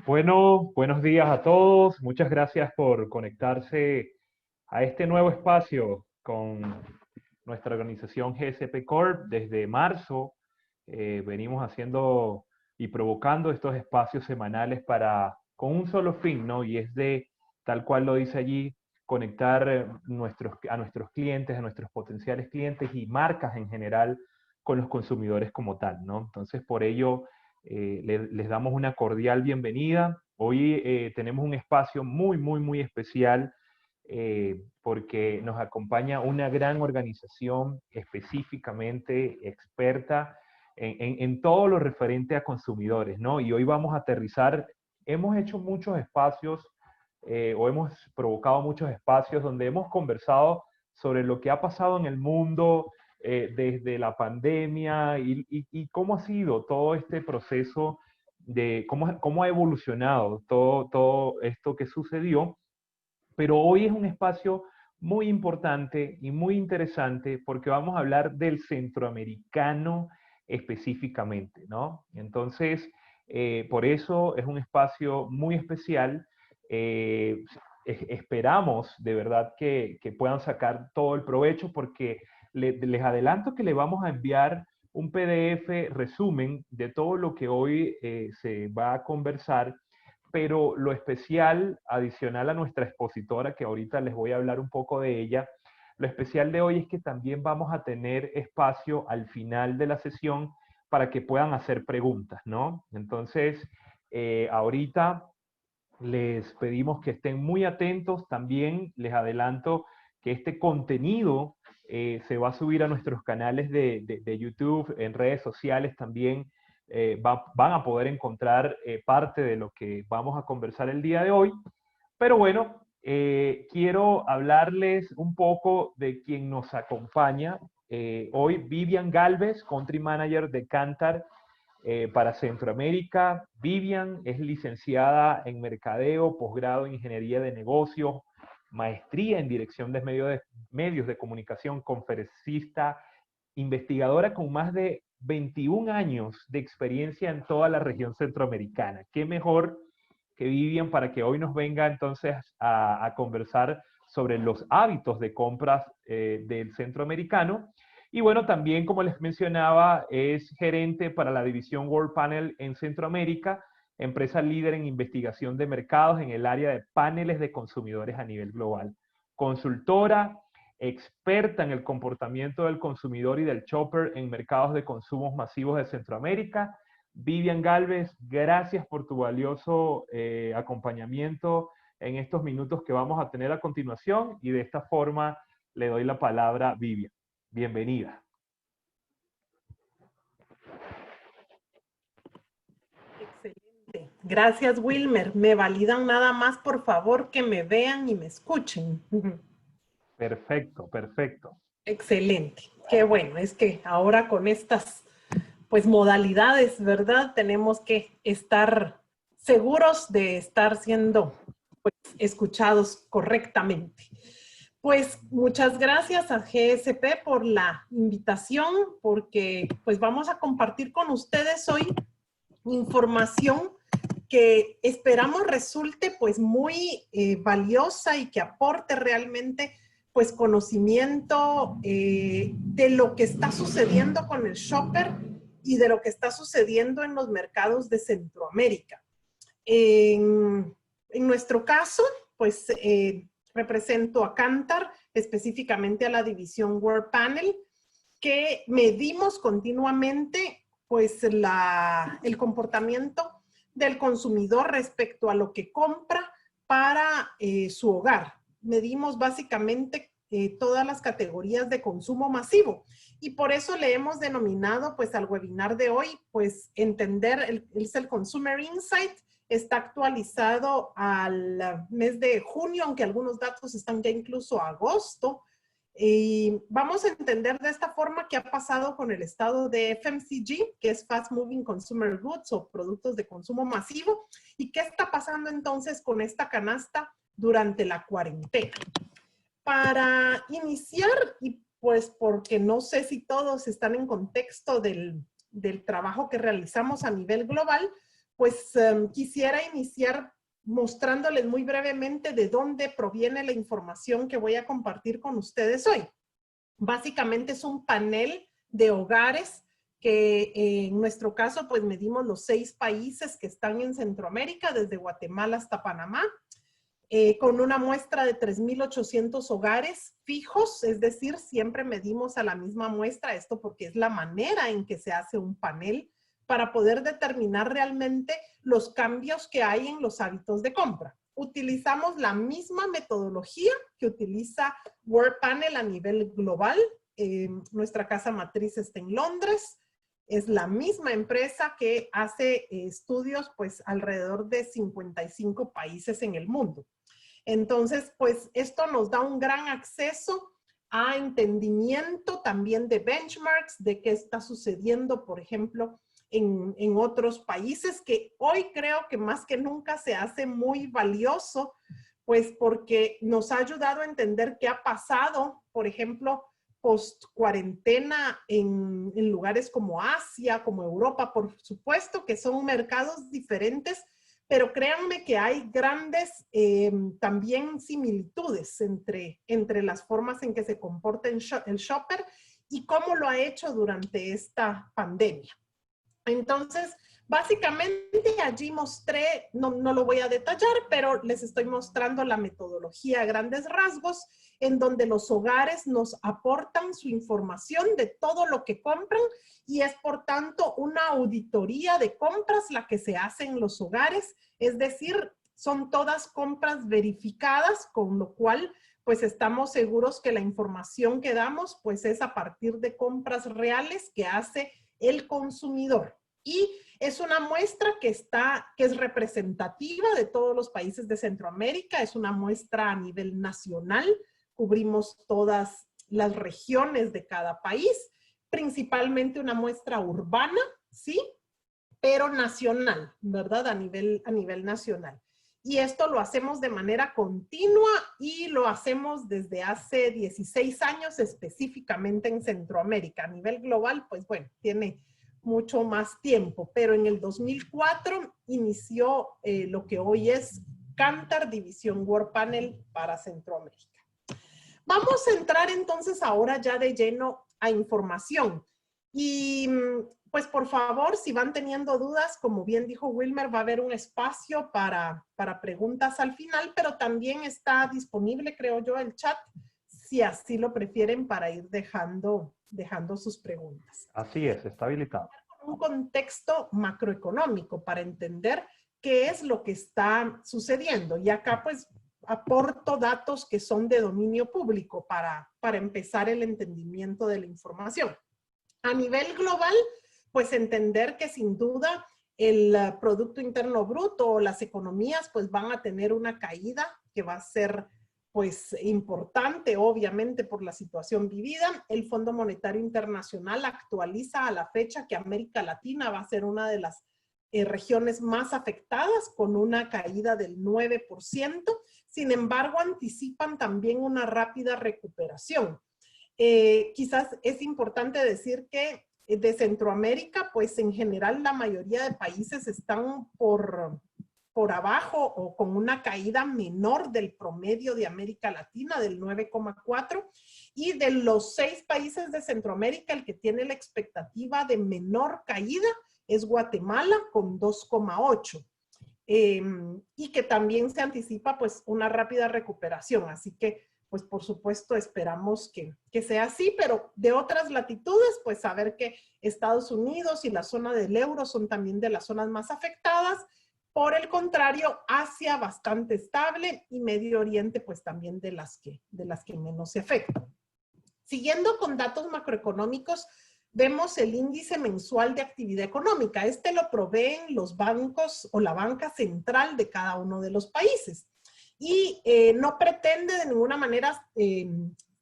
Bueno, buenos días a todos. Muchas gracias por conectarse a este nuevo espacio con nuestra organización GSP Corp. Desde marzo venimos haciendo y provocando estos espacios semanales con un solo fin, ¿no? Y es de, tal cual lo dice allí, conectar a nuestros clientes, a nuestros potenciales clientes y marcas en general con los consumidores como tal, ¿no? Entonces, por ello les damos una cordial bienvenida. Hoy tenemos un espacio muy especial porque nos acompaña una gran organización específicamente experta en todo lo referente a consumidores, ¿no? Y hoy vamos a aterrizar, hemos hecho muchos espacios o hemos provocado muchos espacios donde hemos conversado sobre lo que ha pasado en el mundo, desde la pandemia y cómo ha sido todo este proceso de cómo ha evolucionado todo esto que sucedió. Pero hoy es un espacio muy importante y muy interesante porque vamos a hablar del centroamericano específicamente, ¿no? Entonces, por eso es un espacio muy especial. Eh, Esperamos de verdad que puedan sacar todo el provecho porque les adelanto que le vamos a enviar un PDF resumen de todo lo que hoy se va a conversar, pero lo especial, adicional a nuestra expositora, que ahorita les voy a hablar un poco de ella, lo especial de hoy es que también vamos a tener espacio al final de la sesión para que puedan hacer preguntas, ¿no? Entonces, ahorita les pedimos que estén muy atentos. También les adelanto que este contenido se va a subir a nuestros canales de YouTube, en redes sociales también. Van a poder encontrar parte de lo que vamos a conversar el día de hoy. Pero bueno, quiero hablarles un poco de quien nos acompaña. Hoy, Vivian Galvez, Country Manager de Kantar para Centroamérica. Vivian es licenciada en Mercadeo, posgrado en Ingeniería de Negocios, maestría en Dirección de Medios de Comunicación, conferencista, investigadora con más de 21 años de experiencia en toda la región centroamericana. ¿Qué mejor que Vivian para que hoy nos venga entonces a conversar sobre los hábitos de compras del centroamericano? Y bueno, también como les mencionaba, es gerente para la división World Panel en Centroamérica, empresa líder en investigación de mercados en el área de paneles de consumidores a nivel global. Consultora, experta en el comportamiento del consumidor y del shopper en mercados de consumos masivos de Centroamérica. Vivian Galvez, gracias por tu valioso acompañamiento en estos minutos que vamos a tener a continuación y de esta forma le doy la palabra a Vivian. Bienvenida. Excelente. Gracias, Wilmer. Me validan nada más, por favor, que me vean y me escuchen. Perfecto, perfecto. Excelente. Qué bueno. Es que ahora con estas, pues, modalidades, ¿verdad? Tenemos que estar seguros de estar siendo, pues, escuchados correctamente. Pues muchas gracias a GSP por la invitación, porque pues vamos a compartir con ustedes hoy información que esperamos resulte pues muy valiosa y que aporte realmente pues conocimiento de lo que está sucediendo con el shopper y de lo que está sucediendo en los mercados de Centroamérica. En nuestro caso, pues represento a Kantar, específicamente a la división World Panel, que medimos continuamente pues el comportamiento del consumidor respecto a lo que compra para su hogar. Medimos básicamente todas las categorías de consumo masivo y por eso le hemos denominado pues al webinar de hoy pues entender es el Consumer Insight. Está actualizado al mes de junio, aunque algunos datos están ya incluso a agosto. Y vamos a entender de esta forma qué ha pasado con el estado de FMCG, que es Fast Moving Consumer Goods o productos de consumo masivo, y qué está pasando entonces con esta canasta durante la cuarentena. Para iniciar, y pues porque no sé si todos están en contexto del trabajo que realizamos a nivel global, pues quisiera iniciar mostrándoles muy brevemente de dónde proviene la información que voy a compartir con ustedes hoy. Básicamente es un panel de hogares que en nuestro caso pues medimos los 6 países que están en Centroamérica, desde Guatemala hasta Panamá, con una muestra de 3,800 hogares fijos, es decir, siempre medimos a la misma muestra, esto porque es la manera en que se hace un panel para poder determinar realmente los cambios que hay en los hábitos de compra. Utilizamos la misma metodología que utiliza World Panel a nivel global. Nuestra casa matriz está en Londres. Es la misma empresa que hace estudios pues alrededor de 55 países en el mundo. Entonces, pues esto nos da un gran acceso a entendimiento también de benchmarks, de qué está sucediendo, por ejemplo, en otros países, que hoy creo que más que nunca se hace muy valioso, pues porque nos ha ayudado a entender qué ha pasado, por ejemplo, post cuarentena en lugares como Asia, como Europa, por supuesto, que son mercados diferentes, pero créanme que hay grandes también similitudes entre las formas en que se comporta el shopper y cómo lo ha hecho durante esta pandemia. Entonces, básicamente allí mostré, no lo voy a detallar, pero les estoy mostrando la metodología a grandes rasgos, en donde los hogares nos aportan su información de todo lo que compran y es por tanto una auditoría de compras la que se hace en los hogares, es decir, son todas compras verificadas, con lo cual pues estamos seguros que la información que damos pues es a partir de compras reales que hace el consumidor. Y es una muestra que es representativa de todos los países de Centroamérica, es una muestra a nivel nacional, cubrimos todas las regiones de cada país, principalmente una muestra urbana, ¿sí? Pero nacional, ¿verdad? A nivel nacional. Y esto lo hacemos de manera continua y lo hacemos desde hace 16 años específicamente en Centroamérica. A nivel global, pues bueno, tiene mucho más tiempo, pero en el 2004 inició lo que hoy es Kantar División World Panel para Centroamérica. Vamos a entrar entonces ahora ya de lleno a información. Y pues por favor, si van teniendo dudas, como bien dijo Wilmer, va a haber un espacio para preguntas al final, pero también está disponible, creo yo, el chat, si así lo prefieren, para ir dejando sus preguntas. Así es, está habilitado. Un contexto macroeconómico para entender qué es lo que está sucediendo. Y acá pues aporto datos que son de dominio público para empezar el entendimiento de la información. A nivel global, pues entender que sin duda el Producto Interno Bruto o las economías pues van a tener una caída que va a ser pues importante, obviamente, por la situación vivida. El Fondo Monetario Internacional actualiza a la fecha que América Latina va a ser una de las regiones más afectadas, con una caída del 9%. Sin embargo, anticipan también una rápida recuperación. Quizás es importante decir que de Centroamérica, pues en general la mayoría de países están por abajo o con una caída menor del promedio de América Latina, del 9,4%, y de los 6 países de Centroamérica, el que tiene la expectativa de menor caída es Guatemala, con 2,8%. Y que también se anticipa pues una rápida recuperación, así que pues por supuesto esperamos que sea así, pero de otras latitudes pues saber que Estados Unidos y la zona del euro son también de las zonas más afectadas. Por el contrario, Asia bastante estable y Medio Oriente pues también de las que menos se afectan. Siguiendo con datos macroeconómicos, vemos el índice mensual de actividad económica. Este lo proveen los bancos o la banca central de cada uno de los países. Y no pretende de ninguna manera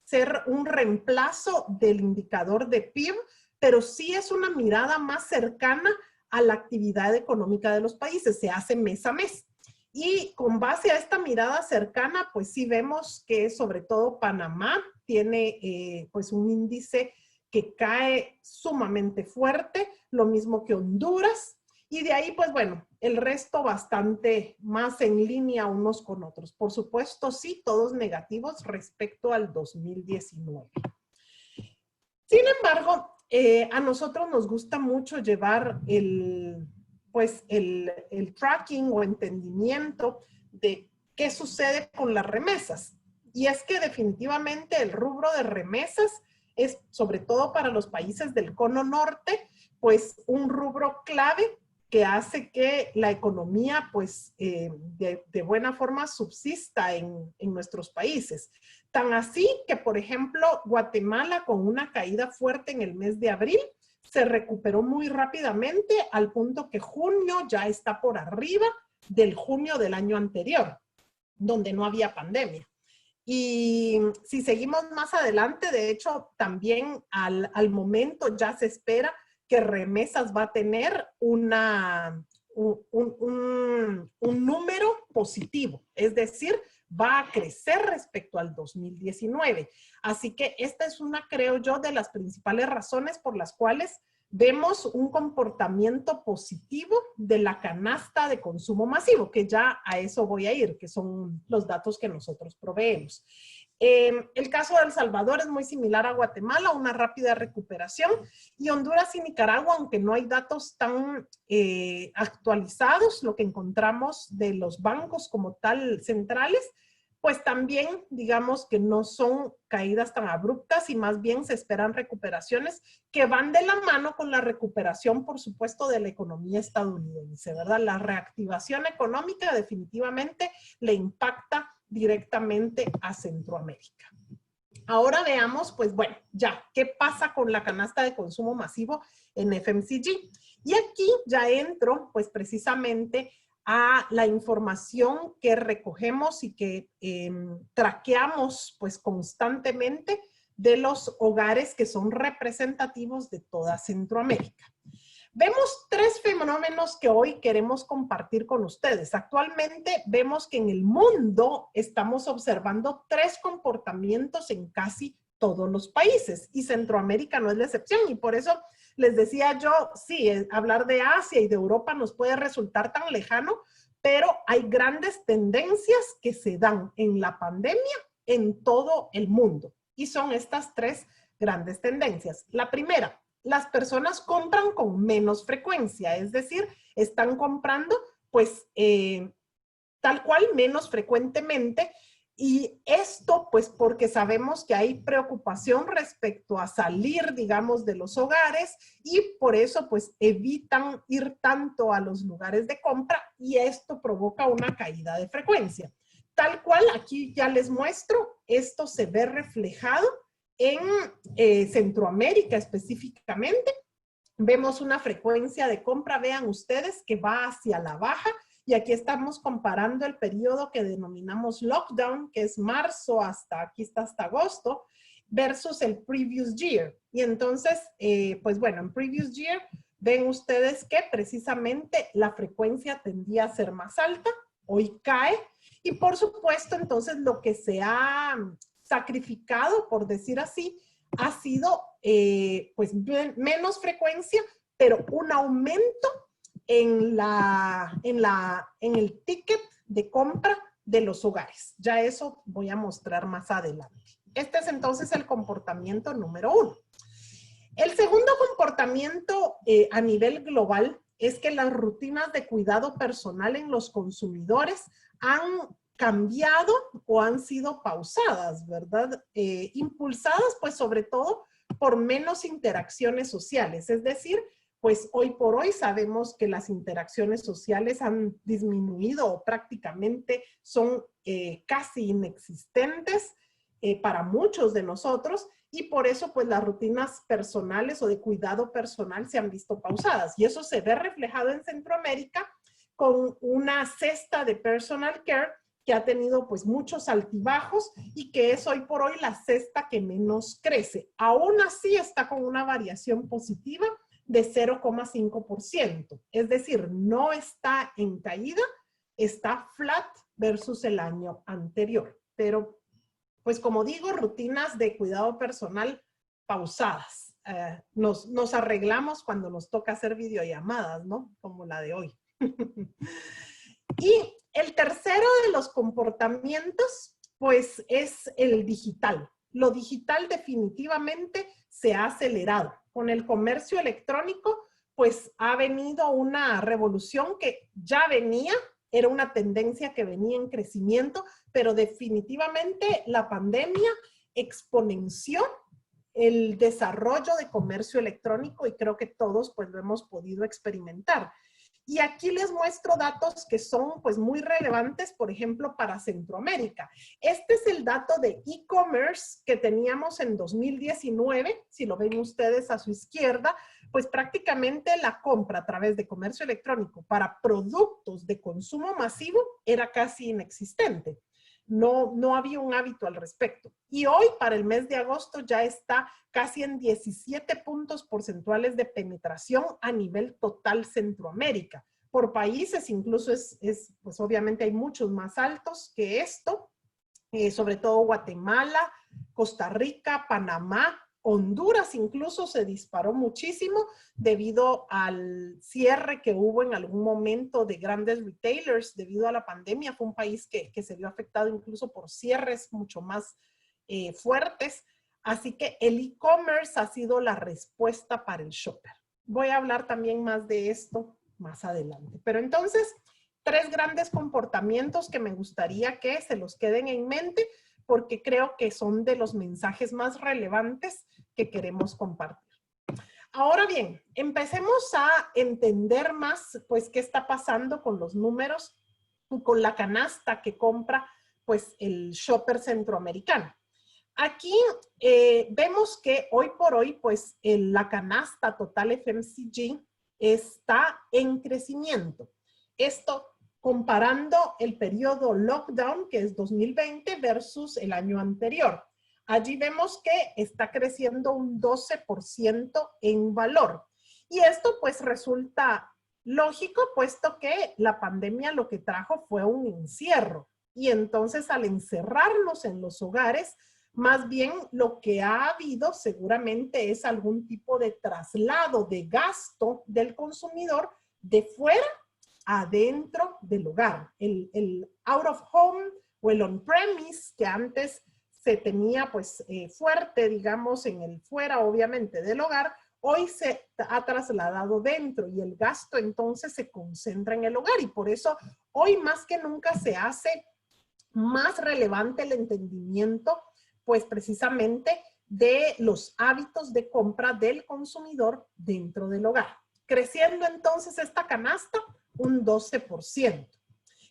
ser un reemplazo del indicador de PIB, pero sí es una mirada más cercana a la actividad económica de los países. Se hace mes a mes. Y con base a esta mirada cercana, pues sí vemos que sobre todo Panamá tiene pues un índice que cae sumamente fuerte, lo mismo que Honduras, Y de ahí, pues bueno, el resto bastante más en línea unos con otros. Por supuesto, sí, todos negativos respecto al 2019. Sin embargo, a nosotros nos gusta mucho llevar el tracking o entendimiento de qué sucede con las remesas. Y es que definitivamente el rubro de remesas es, sobre todo para los países del cono norte, pues un rubro clave que hace que la economía, pues, de buena forma subsista en nuestros países. Tan así que, por ejemplo, Guatemala, con una caída fuerte en el mes de abril, se recuperó muy rápidamente al punto que junio ya está por arriba del junio del año anterior, donde no había pandemia. Y si seguimos más adelante, de hecho, también al momento ya se espera que remesas va a tener un número positivo, es decir, va a crecer respecto al 2019. Así que esta es una, creo yo, de las principales razones por las cuales vemos un comportamiento positivo de la canasta de consumo masivo, que ya a eso voy a ir, que son los datos que nosotros proveemos. El caso de El Salvador es muy similar a Guatemala, una rápida recuperación, y Honduras y Nicaragua, aunque no hay datos tan actualizados, lo que encontramos de los bancos como tal centrales, pues también digamos que no son caídas tan abruptas y más bien se esperan recuperaciones que van de la mano con la recuperación, por supuesto, de la economía estadounidense, ¿verdad? La reactivación económica definitivamente le impacta directamente a Centroamérica. Ahora veamos, pues bueno, ya, ¿qué pasa con la canasta de consumo masivo en FMCG? Y aquí ya entro, pues precisamente a la información que recogemos y que traqueamos, pues constantemente de los hogares que son representativos de toda Centroamérica. Vemos tres fenómenos que hoy queremos compartir con ustedes. Actualmente vemos que en el mundo estamos observando tres comportamientos en casi todos los países y Centroamérica no es la excepción. Y por eso les decía yo, sí, hablar de Asia y de Europa nos puede resultar tan lejano, pero hay grandes tendencias que se dan en la pandemia en todo el mundo. Y son estas tres grandes tendencias. La primera, las personas compran con menos frecuencia, es decir, están comprando pues tal cual menos frecuentemente y esto pues porque sabemos que hay preocupación respecto a salir, digamos, de los hogares y por eso pues evitan ir tanto a los lugares de compra y esto provoca una caída de frecuencia. Tal cual, aquí ya les muestro, esto se ve reflejado en Centroamérica específicamente. Vemos una frecuencia de compra, vean ustedes, que va hacia la baja. Y aquí estamos comparando el periodo que denominamos lockdown, que es marzo hasta, aquí está hasta agosto, versus el previous year. Y entonces, pues bueno, en previous year ven ustedes que precisamente la frecuencia tendía a ser más alta, hoy cae. Y por supuesto, entonces lo que se ha sacrificado, por decir así, ha sido pues menos frecuencia, pero un aumento en el ticket de compra de los hogares. Ya eso voy a mostrar más adelante. Este es entonces el comportamiento número 1. El segundo comportamiento a nivel global es que las rutinas de cuidado personal en los consumidores han cambiado o han sido pausadas, ¿verdad? Impulsadas pues sobre todo por menos interacciones sociales, es decir, pues hoy por hoy sabemos que las interacciones sociales han disminuido o prácticamente son casi inexistentes para muchos de nosotros y por eso pues las rutinas personales o de cuidado personal se han visto pausadas y eso se ve reflejado en Centroamérica con una cesta de personal care que ha tenido pues muchos altibajos y que es hoy por hoy la cesta que menos crece. Aún así está con una variación positiva de 0,5%. Es decir, no está en caída, está flat versus el año anterior. Pero, pues como digo, rutinas de cuidado personal pausadas. nos arreglamos cuando nos toca hacer videollamadas, ¿no? Como la de hoy. Y el tercero de los comportamientos, pues es el digital. Lo digital definitivamente se ha acelerado. Con el comercio electrónico, pues ha venido una revolución que ya venía, era una tendencia que venía en crecimiento, pero definitivamente la pandemia exponenció el desarrollo de comercio electrónico y creo que todos pues lo hemos podido experimentar. Y aquí les muestro datos que son pues muy relevantes, por ejemplo, para Centroamérica. Este es el dato de e-commerce que teníamos en 2019, si lo ven ustedes a su izquierda, pues prácticamente la compra a través de comercio electrónico para productos de consumo masivo era casi inexistente. No había un hábito al respecto. Y hoy, para el mes de agosto, ya está casi en 17 puntos porcentuales de penetración a nivel total Centroamérica. Por países incluso pues obviamente hay muchos más altos que esto, sobre todo Guatemala, Costa Rica, Panamá, Honduras incluso se disparó muchísimo debido al cierre que hubo en algún momento de grandes retailers debido a la pandemia. Fue un país que se vio afectado incluso por cierres mucho más fuertes. Así que el e-commerce ha sido la respuesta para el shopper. Voy a hablar también más de esto más adelante. Pero entonces, 3 grandes comportamientos que me gustaría que se los queden en mente porque creo que son de los mensajes más relevantes que queremos compartir. Ahora bien, empecemos a entender más, pues, qué está pasando con los números y con la canasta que compra, pues, el shopper centroamericano. Aquí vemos que hoy por hoy, pues, la canasta total FMCG está en crecimiento. Esto comparando el periodo lockdown, que es 2020, versus el año anterior. Allí vemos que está creciendo un 12% en valor. Y esto pues resulta lógico, puesto que la pandemia lo que trajo fue un encierro. Y entonces al encerrarnos en los hogares, más bien lo que ha habido seguramente es algún tipo de traslado de gasto del consumidor de fuera adentro del hogar. El out of home o el on-premise que antes se tenía pues fuerte, digamos, en el fuera obviamente del hogar, hoy se ha trasladado dentro y el gasto entonces se concentra en el hogar y por eso hoy más que nunca se hace más relevante el entendimiento pues precisamente de los hábitos de compra del consumidor dentro del hogar. Creciendo entonces esta canasta un 12%.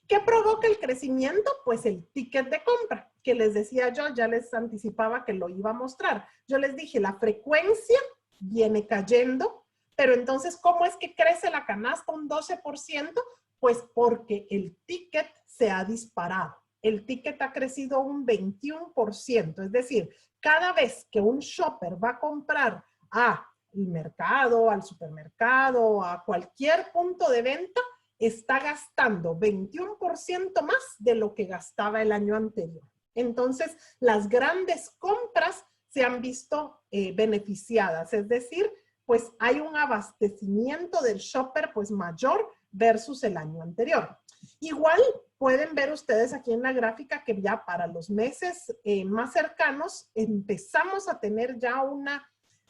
¿Qué provoca el crecimiento? Pues el ticket de compra, que les decía yo, ya les anticipaba que lo iba a mostrar. Yo les dije, la frecuencia viene cayendo, pero entonces, ¿cómo es que crece la canasta un 12%? Pues porque el ticket se ha disparado. El ticket ha crecido un 21%, es decir, cada vez que un shopper va a comprar al mercado, al supermercado, a cualquier punto de venta, está gastando 21% más de lo que gastaba el año anterior. Entonces, las grandes compras se han visto beneficiadas, es decir, pues hay un abastecimiento del shopper pues mayor versus el año anterior. Igual pueden ver ustedes aquí en la gráfica que ya para los meses más cercanos empezamos a tener ya una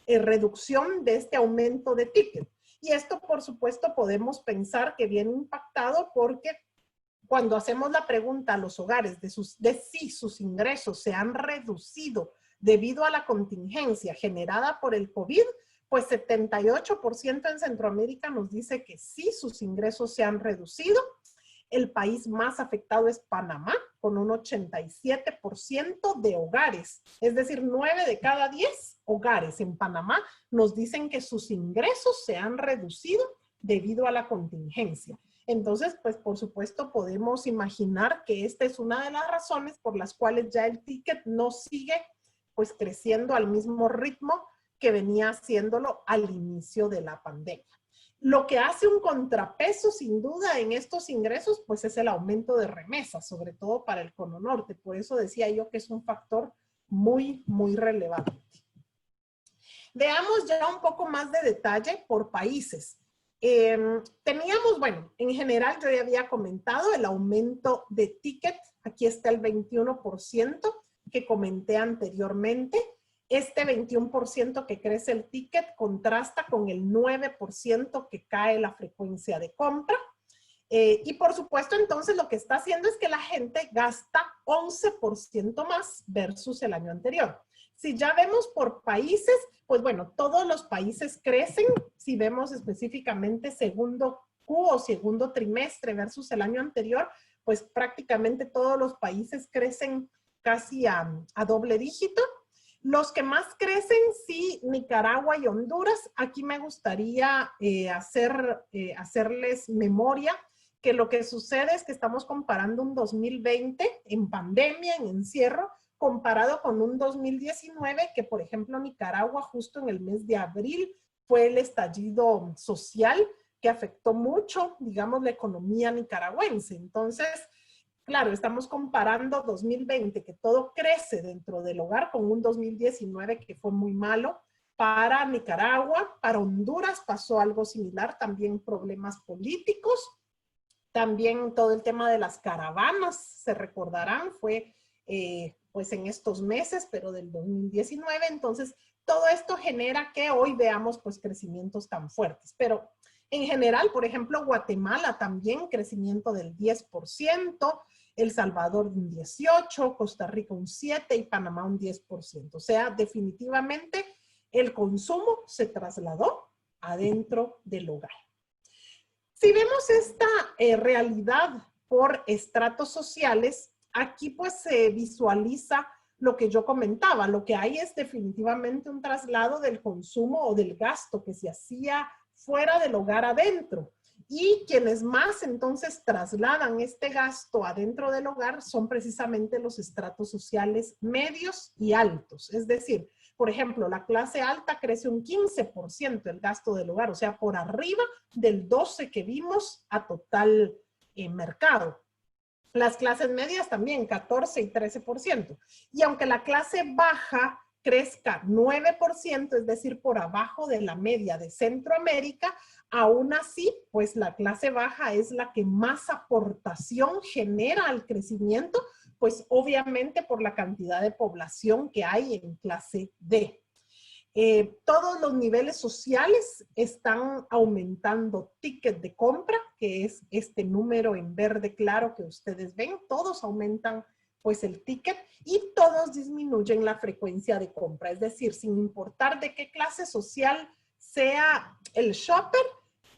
reducción de este aumento de ticket. Y esto, por supuesto, podemos pensar que viene impactado porque cuando hacemos la pregunta a los hogares de si sus ingresos se han reducido debido a la contingencia generada por el COVID, pues 78% en Centroamérica nos dice que sí, sus ingresos se han reducido. El país más afectado es Panamá, con un 87% de hogares. Es decir, 9 de cada 10 hogares en Panamá nos dicen que sus ingresos se han reducido debido a la contingencia. Entonces, pues por supuesto podemos imaginar que esta es una de las razones por las cuales ya el ticket no sigue pues creciendo al mismo ritmo que venía haciéndolo al inicio de la pandemia. Lo que hace un contrapeso, sin duda, en estos ingresos, pues es el aumento de remesas, sobre todo para el Cono Norte. Por eso decía yo que es un factor muy, muy relevante. Veamos ya un poco más de detalle por países. Teníamos, bueno, en general yo ya había comentado el aumento de ticket. Aquí está el 21% que comenté anteriormente. Este 21% que crece el ticket contrasta con el 9% que cae la frecuencia de compra. Y por supuesto, entonces lo que está haciendo es que la gente gasta 11% más versus el año anterior. Si ya vemos por países, pues bueno, todos los países crecen. Si vemos específicamente segundo Q o segundo trimestre versus el año anterior, pues prácticamente todos los países crecen casi a doble dígito. Los que más crecen, sí, Nicaragua y Honduras. Aquí me gustaría hacerles memoria que lo que sucede es que estamos comparando un 2020 en pandemia, en encierro, comparado con un 2019 que, por ejemplo, Nicaragua justo en el mes de abril fue el estallido social que afectó mucho, digamos, la economía nicaragüense. Entonces, claro, estamos comparando 2020, que todo crece dentro del hogar, con un 2019 que fue muy malo para Nicaragua. Para Honduras pasó algo similar, también problemas políticos. También todo el tema de las caravanas, se recordarán, fue pues en estos meses, pero del 2019. Entonces, todo esto genera que hoy veamos pues crecimientos tan fuertes. Pero en general, por ejemplo, Guatemala también crecimiento del 10%, El Salvador un 18%, Costa Rica un 7% y Panamá un 10%. O sea, definitivamente el consumo se trasladó adentro del hogar. Si vemos esta realidad por estratos sociales, aquí pues se visualiza lo que yo comentaba. Lo que hay es definitivamente un traslado del consumo o del gasto que se hacía fuera del hogar adentro. Y quienes más entonces trasladan este gasto adentro del hogar son precisamente los estratos sociales medios y altos. Es decir, por ejemplo, la clase alta crece un 15% el gasto del hogar, o sea, por arriba del 12% que vimos a total mercado. Las clases medias también, 14 y 13%. Y aunque la clase baja crezca 9%, es decir, por abajo de la media de Centroamérica, aún así, pues la clase baja es la que más aportación genera al crecimiento, pues obviamente por la cantidad de población que hay en clase D. Todos los niveles sociales están aumentando ticket de compra, que es este número en verde claro que ustedes ven. Todos aumentan pues el ticket y todos disminuyen la frecuencia de compra. Es decir, sin importar de qué clase social sea el shopper,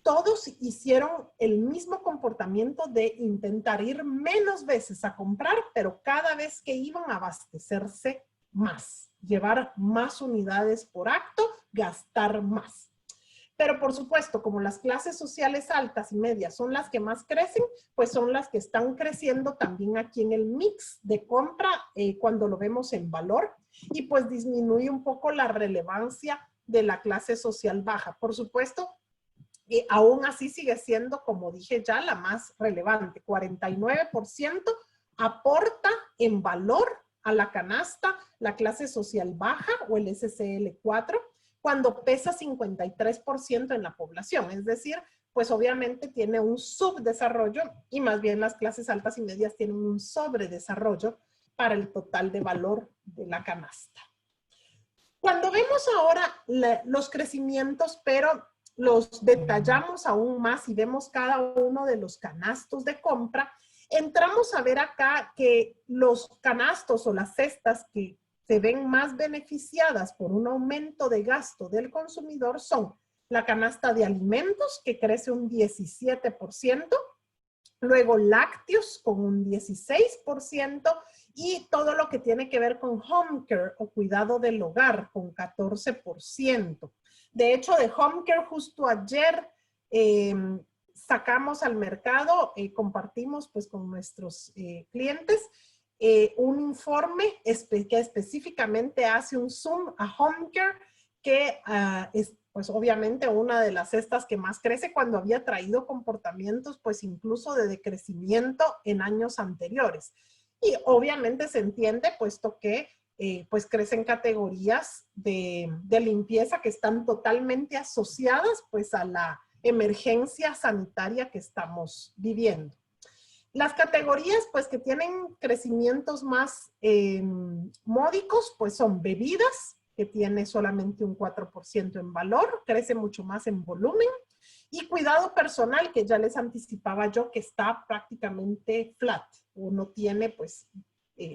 todos hicieron el mismo comportamiento de intentar ir menos veces a comprar, pero cada vez que iban a abastecerse más, llevar más unidades por acto, gastar más. Pero por supuesto, como las clases sociales altas y medias son las que más crecen, pues son las que están creciendo también aquí en el mix de compra cuando lo vemos en valor y pues disminuye un poco la relevancia de la clase social baja. Por supuesto, aún así sigue siendo, como dije ya, la más relevante. 49% aporta en valor a la canasta la clase social baja o el SCL4, cuando pesa 53% en la población. Es decir, pues obviamente tiene un subdesarrollo y más bien las clases altas y medias tienen un sobredesarrollo para el total de valor de la canasta. Cuando vemos ahora los crecimientos, pero los detallamos aún más y vemos cada uno de los canastos de compra, entramos a ver acá que los canastos o las cestas que se ven más beneficiadas por un aumento de gasto del consumidor son la canasta de alimentos, que crece un 17%, luego lácteos con un 16%, y todo lo que tiene que ver con home care o cuidado del hogar con 14%. De hecho, de home care justo ayer sacamos al mercado, compartimos pues con nuestros clientes un informe que específicamente hace un zoom a home care, que es pues obviamente una de las cestas que más crece cuando había traído comportamientos pues incluso de decrecimiento en años anteriores. Y obviamente se entiende puesto que pues crecen categorías de limpieza que están totalmente asociadas pues a la emergencia sanitaria que estamos viviendo. Las categorías pues que tienen crecimientos más módicos pues son bebidas, que tiene solamente un 4% en valor, crece mucho más en volumen, y cuidado personal, que ya les anticipaba yo que está prácticamente flat, o no tiene pues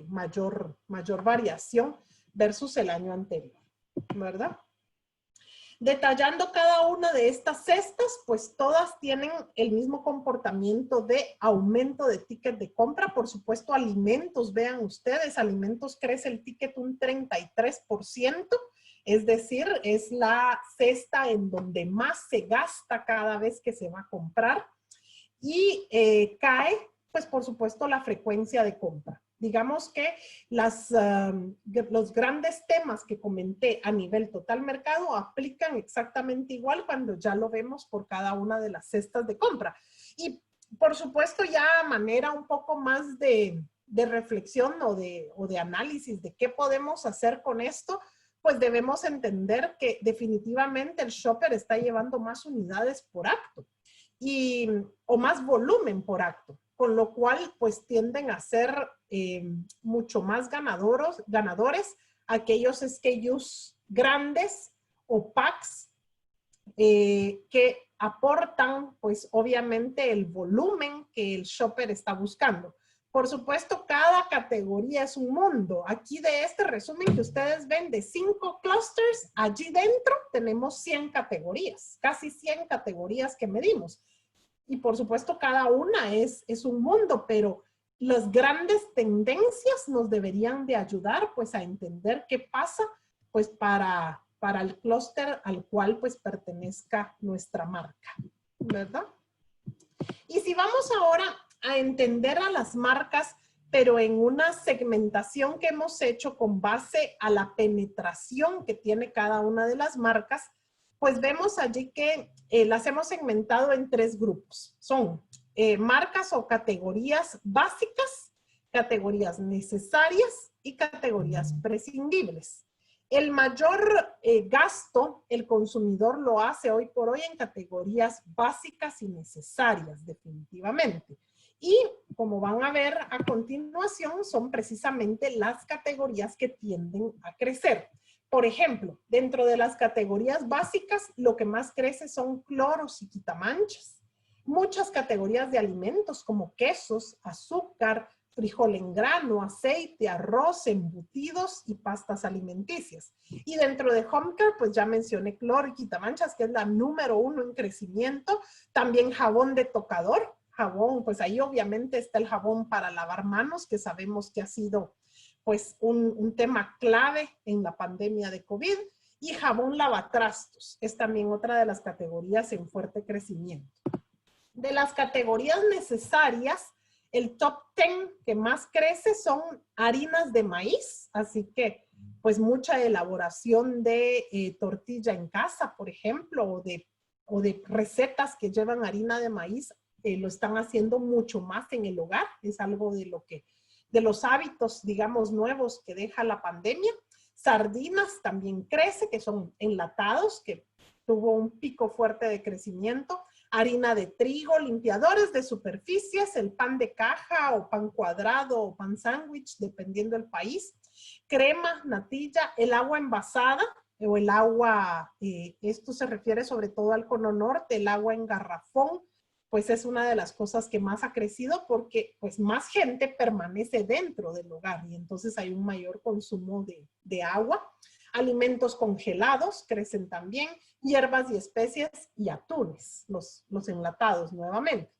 mayor variación versus el año anterior, ¿verdad? Detallando cada una de estas cestas, pues todas tienen el mismo comportamiento de aumento de ticket de compra. Por supuesto, alimentos, vean ustedes, alimentos crece el ticket un 33%, es decir, es la cesta en donde más se gasta cada vez que se va a comprar. Y cae, pues por supuesto, la frecuencia de compra. Digamos que los grandes temas que comenté a nivel total mercado aplican exactamente igual cuando ya lo vemos por cada una de las cestas de compra. Y por supuesto ya a manera un poco más de reflexión o de análisis de qué podemos hacer con esto, pues debemos entender que definitivamente el shopper está llevando más unidades por acto o más volumen por acto, con lo cual pues tienden a ser mucho más ganadores aquellos SKUs grandes o packs que aportan pues obviamente el volumen que el shopper está buscando. Por supuesto, cada categoría es un mundo. Aquí de este resumen que ustedes ven de 5 clusters, allí dentro tenemos 100 categorías, casi 100 categorías que medimos. Y por supuesto, cada una es un mundo, pero las grandes tendencias nos deberían de ayudar pues a entender qué pasa pues para el clúster al cual pues pertenezca nuestra marca, ¿verdad? Y si vamos ahora a entender a las marcas, pero en una segmentación que hemos hecho con base a la penetración que tiene cada una de las marcas, pues vemos allí que las hemos segmentado en 3 grupos. Son marcas o categorías básicas, categorías necesarias y categorías prescindibles. El mayor gasto el consumidor lo hace hoy por hoy en categorías básicas y necesarias, definitivamente. Y como van a ver a continuación, son precisamente las categorías que tienden a crecer. Por ejemplo, dentro de las categorías básicas, lo que más crece son cloros y quitamanchas. Muchas categorías de alimentos como quesos, azúcar, frijol en grano, aceite, arroz, embutidos y pastas alimenticias. Y dentro de home care, pues ya mencioné cloro y quitamanchas, que es la número 1 en crecimiento. También jabón de tocador. Jabón, pues ahí obviamente está el jabón para lavar manos, que sabemos que ha sido pues un tema clave en la pandemia de COVID, y jabón lavatrastos es también otra de las categorías en fuerte crecimiento. De las categorías necesarias, el top 10 que más crece son harinas de maíz, así que pues mucha elaboración de tortilla en casa, por ejemplo, o de recetas que llevan harina de maíz, lo están haciendo mucho más en el hogar, es algo de los hábitos, digamos, nuevos que deja la pandemia. Sardinas también crece, que son enlatados, que tuvo un pico fuerte de crecimiento. Harina de trigo, limpiadores de superficies, el pan de caja o pan cuadrado o pan sándwich, dependiendo del país. Crema, natilla, el agua envasada o el agua, esto se refiere sobre todo al cono norte, el agua en garrafón, pues es una de las cosas que más ha crecido porque pues más gente permanece dentro del hogar y entonces hay un mayor consumo de agua. Alimentos congelados crecen también, hierbas y especies y atunes, los enlatados nuevamente.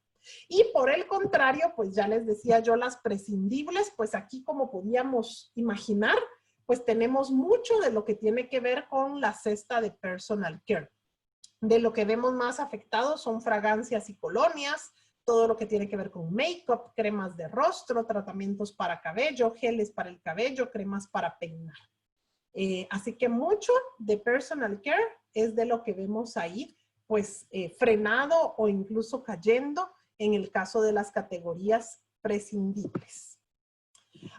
Y por el contrario, pues ya les decía yo las prescindibles, pues aquí como podíamos imaginar, pues tenemos mucho de lo que tiene que ver con la cesta de personal care. De lo que vemos más afectados son fragancias y colonias, todo lo que tiene que ver con make-up, cremas de rostro, tratamientos para cabello, geles para el cabello, cremas para peinar. Así que mucho de personal care es de lo que vemos ahí, pues frenado o incluso cayendo en el caso de las categorías prescindibles.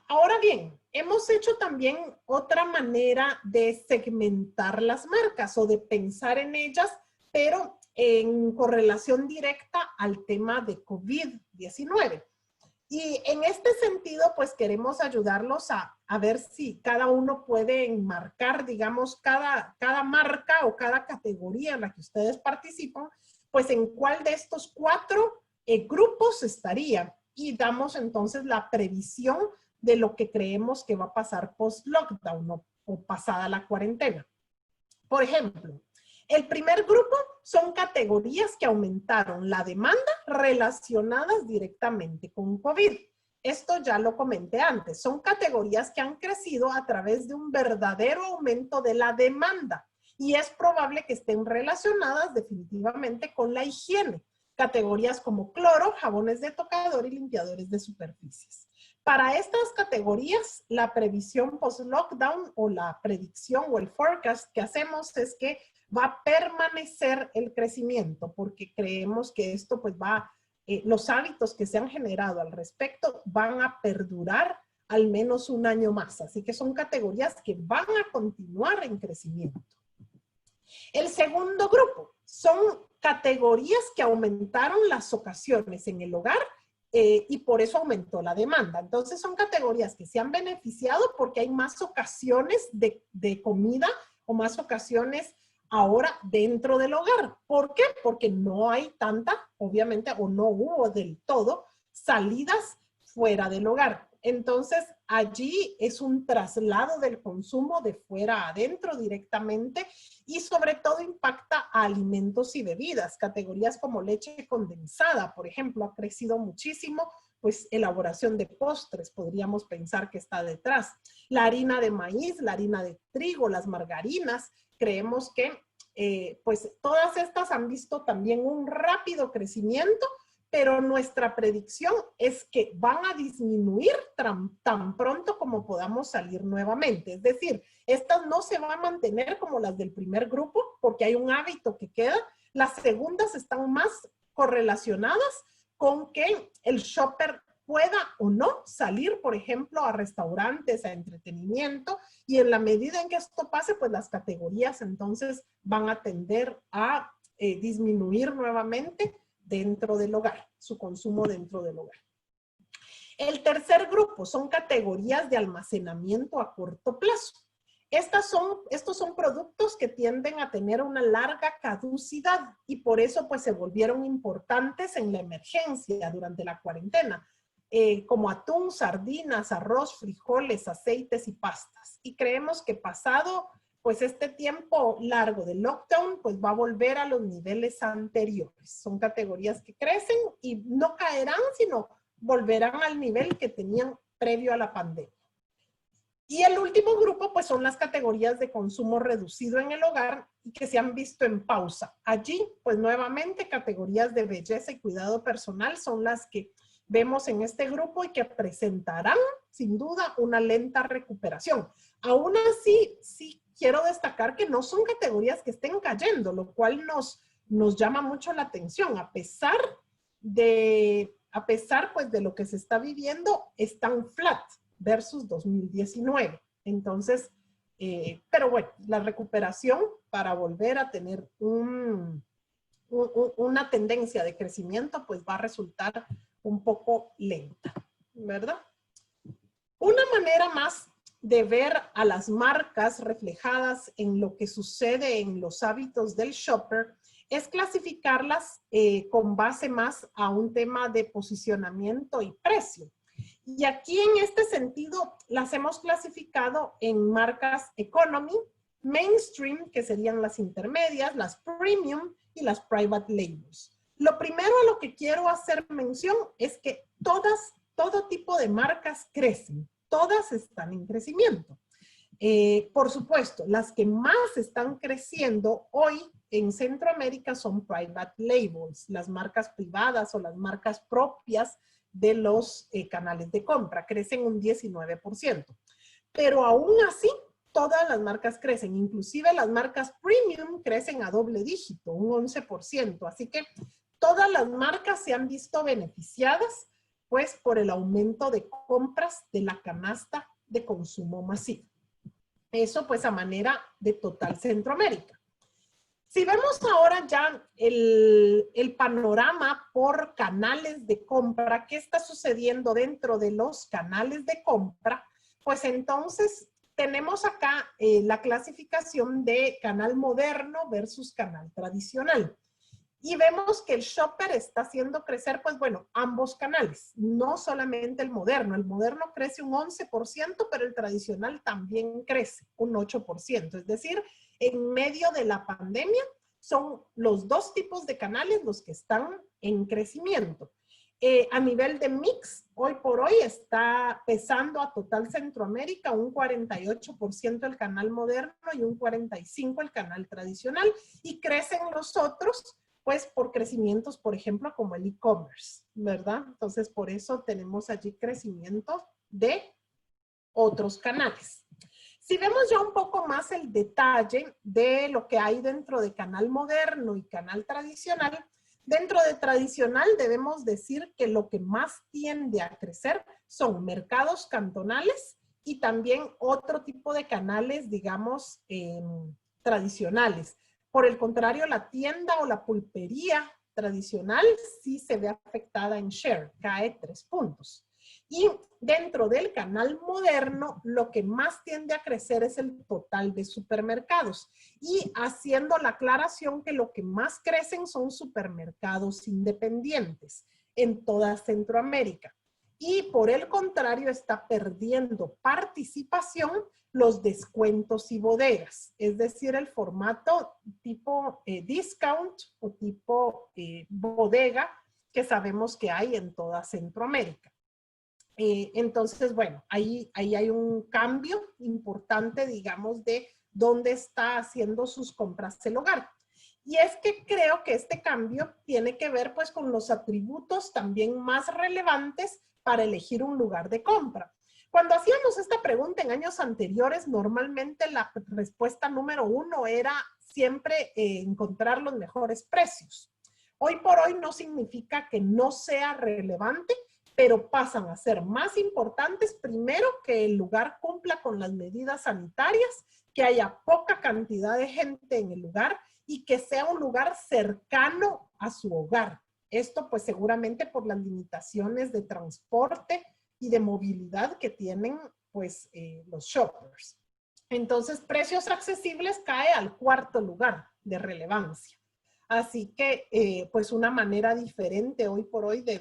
Ahora bien, hemos hecho también otra manera de segmentar las marcas o de pensar en ellas, pero en correlación directa al tema de COVID-19. Y en este sentido, pues queremos ayudarlos a ver si cada uno puede enmarcar, digamos, cada marca o cada categoría en la que ustedes participan, pues en cuál de estos 4 grupos estaría. Y damos entonces la previsión de lo que creemos que va a pasar post-lockdown o pasada la cuarentena. Por ejemplo, el primer grupo son categorías que aumentaron la demanda relacionadas directamente con COVID. Esto ya lo comenté antes. Son categorías que han crecido a través de un verdadero aumento de la demanda y es probable que estén relacionadas definitivamente con la higiene. Categorías como cloro, jabones de tocador y limpiadores de superficies. Para estas categorías, la previsión post-lockdown o la predicción o el forecast que hacemos es que va a permanecer el crecimiento porque creemos que esto pues los hábitos que se han generado al respecto van a perdurar al menos un año más. Así que son categorías que van a continuar en crecimiento. El segundo grupo son categorías que aumentaron las ocasiones en el hogar y por eso aumentó la demanda. Entonces son categorías que se han beneficiado porque hay más ocasiones de comida o más ocasiones ahora dentro del hogar. ¿Por qué? Porque no hay tanta, obviamente, o no hubo del todo salidas fuera del hogar. Entonces, allí es un traslado del consumo de fuera a adentro directamente y sobre todo impacta a alimentos y bebidas. Categorías como leche condensada, por ejemplo, ha crecido muchísimo, pues elaboración de postres, podríamos pensar que está detrás. La harina de maíz, la harina de trigo, las margarinas, creemos que pues todas estas han visto también un rápido crecimiento, pero nuestra predicción es que van a disminuir tan pronto como podamos salir nuevamente. Es decir, estas no se van a mantener como las del primer grupo porque hay un hábito que queda. Las segundas están más correlacionadas con que el shopper pueda o no salir, por ejemplo, a restaurantes, a entretenimiento, y en la medida en que esto pase, pues las categorías entonces van a tender a disminuir nuevamente dentro del hogar, su consumo dentro del hogar. El grupo son categorías de almacenamiento a corto plazo. Estos son productos que tienden a tener una larga caducidad y por eso pues se volvieron importantes en la emergencia durante la cuarentena, como atún, sardinas, arroz, frijoles, aceites y pastas. Y creemos que pasado pues este tiempo largo de lockdown, pues va a volver a los niveles anteriores. Son categorías que crecen y no caerán, sino volverán al nivel que tenían previo a la pandemia. Y el último grupo, pues son las categorías de consumo reducido en el hogar y que se han visto en pausa. Allí, pues nuevamente, categorías de belleza y cuidado personal son las que vemos en este grupo y que presentarán, sin duda, una lenta recuperación. Aún así, sí quiero destacar que no son categorías que estén cayendo, lo cual nos llama mucho la atención. A pesar pues de lo que se está viviendo, están flat versus 2019. Entonces, pero bueno, la recuperación para volver a tener una tendencia de crecimiento, pues va a resultar un poco lenta, ¿verdad? Una manera más de ver a las marcas reflejadas en lo que sucede en los hábitos del shopper es clasificarlas con base más a un tema de posicionamiento y precio. Y aquí en este sentido las hemos clasificado en marcas economy, mainstream, que serían las intermedias, las premium y las private labels. Lo primero a lo que quiero hacer mención es que todo tipo de marcas crecen. Todas están en crecimiento. Por supuesto, las que más están creciendo hoy en Centroamérica son private labels, las marcas privadas o las marcas propias de los canales de compra. Crecen un 19%. Pero aún así, todas las marcas crecen. Inclusive las marcas premium crecen a doble dígito, un 11%. Así que todas las marcas se han visto beneficiadas pues por el aumento de compras de la canasta de consumo masivo. Eso pues a manera de total Centroamérica. Si vemos ahora ya el panorama por canales de compra, ¿qué está sucediendo dentro de los canales de compra? Pues entonces tenemos acá la clasificación de canal moderno versus canal tradicional. Y vemos que el shopper está haciendo crecer, pues bueno, ambos canales, no solamente el moderno. El moderno crece un 11%, pero el tradicional también crece un 8%. Es decir, en medio de la pandemia, son los dos tipos de canales los que están en crecimiento. A nivel de mix, hoy por hoy está pesando a total Centroamérica un 48% el canal moderno y un 45% el canal tradicional, y crecen los otros pues por crecimientos, por ejemplo, como el e-commerce, ¿verdad? Entonces, por eso tenemos allí crecimiento de otros canales. Si vemos ya un poco más el detalle de lo que hay dentro de canal moderno y canal tradicional, dentro de tradicional debemos decir que lo que más tiende a crecer son mercados cantonales y también otro tipo de canales, digamos, tradicionales. Por el contrario, la tienda o la pulpería tradicional sí se ve afectada en share, cae 3 puntos. Y dentro del canal moderno, lo que más tiende a crecer es el total de supermercados. Y haciendo la aclaración que lo que más crecen son supermercados independientes en toda Centroamérica. Y por el contrario, está perdiendo participación los descuentos y bodegas, es decir, el formato tipo discount o tipo bodega que sabemos que hay en toda Centroamérica. Entonces, bueno, ahí hay un cambio importante, digamos, de dónde está haciendo sus compras el hogar. Y es que creo que este cambio tiene que ver pues con los atributos también más relevantes para elegir un lugar de compra. Cuando hacíamos esta pregunta en años anteriores, normalmente la respuesta número 1 era siempre encontrar los mejores precios. Hoy por hoy no significa que no sea relevante, pero pasan a ser más importantes, primero, que el lugar cumpla con las medidas sanitarias, que haya poca cantidad de gente en el lugar y que sea un lugar cercano a su hogar. Esto pues seguramente por las limitaciones de transporte y de movilidad que tienen pues los shoppers. Entonces, precios accesibles cae al 4º lugar de relevancia. Así que pues una manera diferente hoy por hoy de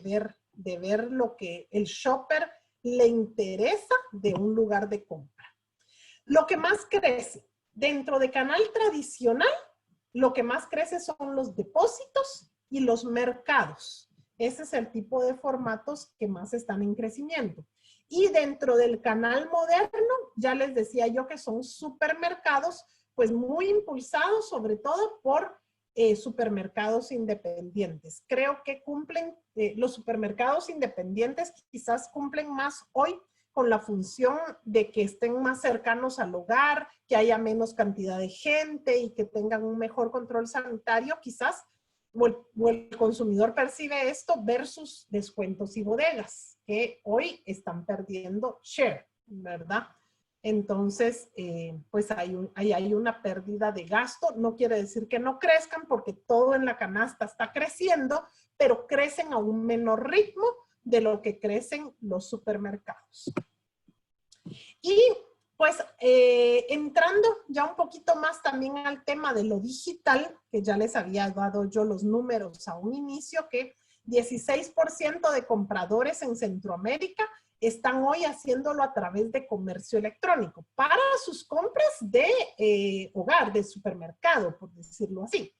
ver lo que el shopper le interesa de un lugar de compra. Lo que más crece dentro de canal tradicional, lo que más crece son los depósitos y los mercados. Ese es el tipo de formatos que más están en crecimiento. Y dentro del canal moderno, ya les decía yo que son supermercados, pues muy impulsados sobre todo por supermercados independientes. Creo que cumplen, los supermercados independientes quizás cumplen más hoy con la función de que estén más cercanos al hogar, que haya menos cantidad de gente y que tengan un mejor control sanitario, quizás, o el consumidor percibe esto versus descuentos y bodegas, que hoy están perdiendo share, ¿verdad? Entonces, pues ahí hay una pérdida de gasto. No quiere decir que no crezcan porque todo en la canasta está creciendo, pero crecen a un menor ritmo de lo que crecen los supermercados. Y pues entrando ya un poquito más también al tema de lo digital, que ya les había dado yo los números a un inicio, que 16% de compradores en Centroamérica están hoy haciéndolo a través de comercio electrónico para sus compras de hogar, de supermercado, por decirlo así.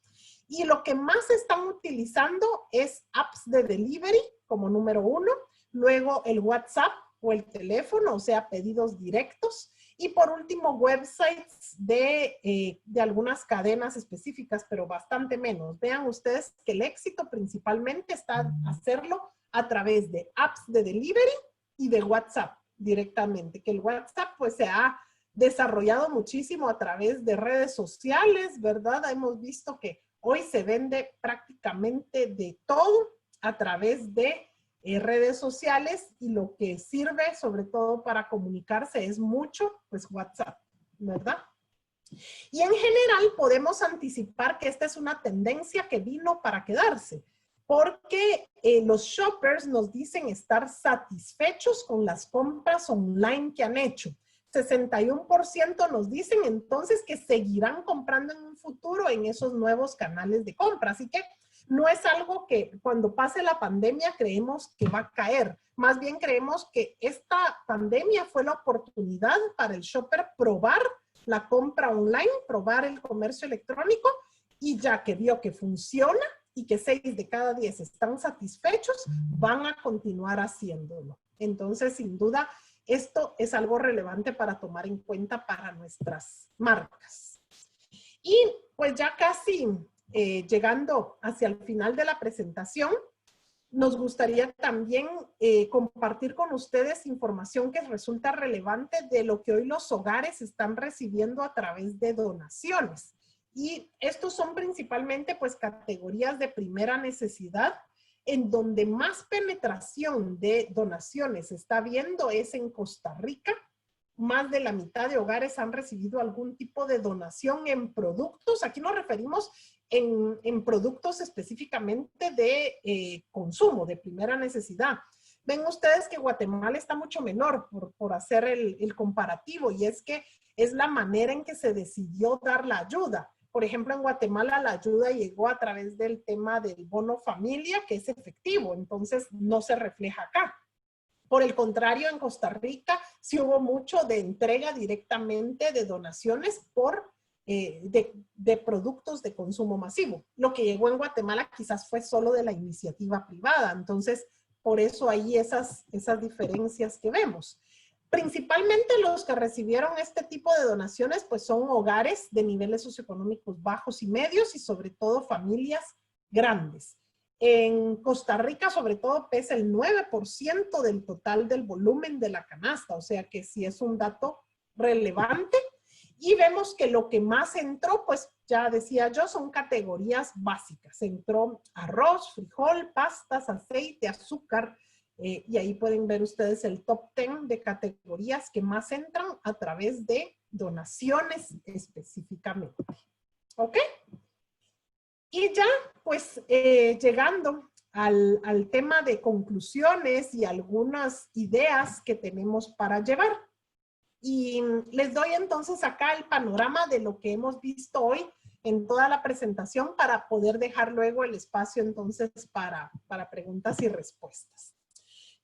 Y lo que más están utilizando es apps de delivery como número 1, luego el WhatsApp o el teléfono, o sea, pedidos directos, y por último, websites de algunas cadenas específicas, pero bastante menos. Vean ustedes que el éxito principalmente está hacerlo a través de apps de delivery y de WhatsApp directamente, que el WhatsApp pues se ha desarrollado muchísimo a través de redes sociales, ¿verdad? Hemos visto que hoy se vende prácticamente de todo a través de redes sociales, y lo que sirve sobre todo para comunicarse es mucho, pues WhatsApp, ¿verdad? Y en general podemos anticipar que esta es una tendencia que vino para quedarse, porque los shoppers nos dicen estar satisfechos con las compras online que han hecho. 61% nos dicen entonces que seguirán comprando en un futuro en esos nuevos canales de compra. Así que no es algo que cuando pase la pandemia creemos que va a caer. Más bien creemos que esta pandemia fue la oportunidad para el shopper probar la compra online, probar el comercio electrónico, y ya que vio que funciona y que 6 de cada 10 están satisfechos, van a continuar haciéndolo. Entonces, sin duda, esto es algo relevante para tomar en cuenta para nuestras marcas. Y pues ya casi llegando hacia el final de la presentación, nos gustaría también compartir con ustedes información que resulta relevante de lo que hoy los hogares están recibiendo a través de donaciones. Y estos son principalmente pues categorías de primera necesidad, en donde más penetración de donaciones se está viendo es en Costa Rica. Más de la mitad de hogares han recibido algún tipo de donación en productos. Aquí nos referimos en productos específicamente de consumo, de primera necesidad. Ven ustedes que Guatemala está mucho menor por hacer el comparativo, y es que es la manera en que se decidió dar la ayuda. Por ejemplo, en Guatemala la ayuda llegó a través del tema del bono familia, que es efectivo, entonces no se refleja acá. Por el contrario, en Costa Rica sí hubo mucho de entrega directamente de donaciones de productos de consumo masivo. Lo que llegó en Guatemala quizás fue solo de la iniciativa privada. Entonces, por eso hay esas diferencias que vemos. Principalmente los que recibieron este tipo de donaciones pues son hogares de niveles socioeconómicos bajos y medios, y sobre todo familias grandes. En Costa Rica, sobre todo, pesa el 9% del total del volumen de la canasta, o sea que sí es un dato relevante. Y vemos que lo que más entró, pues ya decía yo, son categorías básicas. Entró arroz, frijol, pastas, aceite, azúcar, y ahí pueden ver ustedes el top 10 de categorías que más entran a través de donaciones específicamente. ¿Ok? Y ya, pues, llegando al tema de conclusiones y algunas ideas que tenemos para llevar. Y les doy entonces acá el panorama de lo que hemos visto hoy en toda la presentación, para poder dejar luego el espacio entonces para preguntas y respuestas.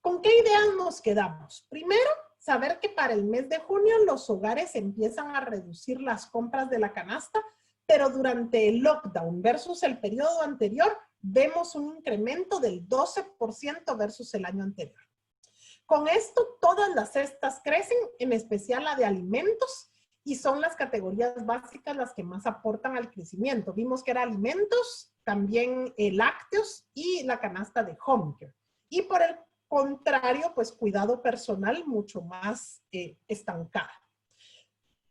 ¿Con qué ideas nos quedamos? Primero, saber que para el mes de junio los hogares empiezan a reducir las compras de la canasta, pero durante el lockdown versus el periodo anterior vemos un incremento del 12% versus el año anterior. Con esto, todas las cestas crecen, en especial la de alimentos, y son las categorías básicas las que más aportan al crecimiento. Vimos que era alimentos, también lácteos y la canasta de home care. Y por el contrario, pues cuidado personal mucho más estancada.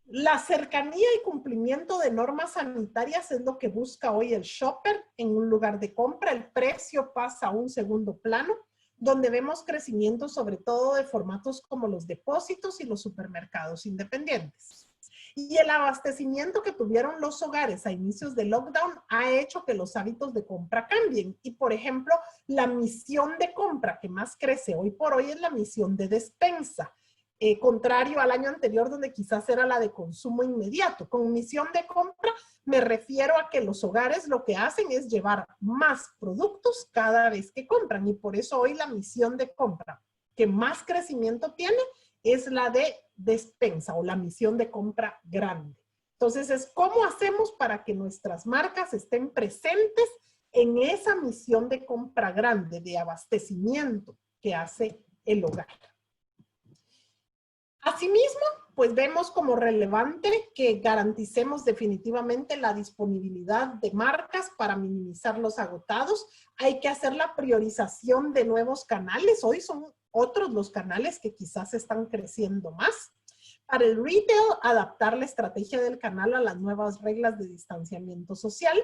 La cercanía y cumplimiento de normas sanitarias es lo que busca hoy el shopper en un lugar de compra. El precio pasa a un segundo plano, donde vemos crecimiento sobre todo de formatos como los depósitos y los supermercados independientes. Y el abastecimiento que tuvieron los hogares a inicios del lockdown ha hecho que los hábitos de compra cambien. Y, por ejemplo, la misión de compra que más crece hoy por hoy es la misión de despensa. Contrario al año anterior, donde quizás era la de consumo inmediato. Con misión de compra me refiero a que los hogares lo que hacen es llevar más productos cada vez que compran, y por eso hoy la misión de compra que más crecimiento tiene es la de despensa, o la misión de compra grande. Entonces es cómo hacemos para que nuestras marcas estén presentes en esa misión de compra grande, de abastecimiento que hace el hogar. Asimismo, pues vemos como relevante que garanticemos definitivamente la disponibilidad de marcas para minimizar los agotados. Hay que hacer la priorización de nuevos canales. Hoy son otros los canales que quizás están creciendo más. Para el retail, adaptar la estrategia del canal a las nuevas reglas de distanciamiento social.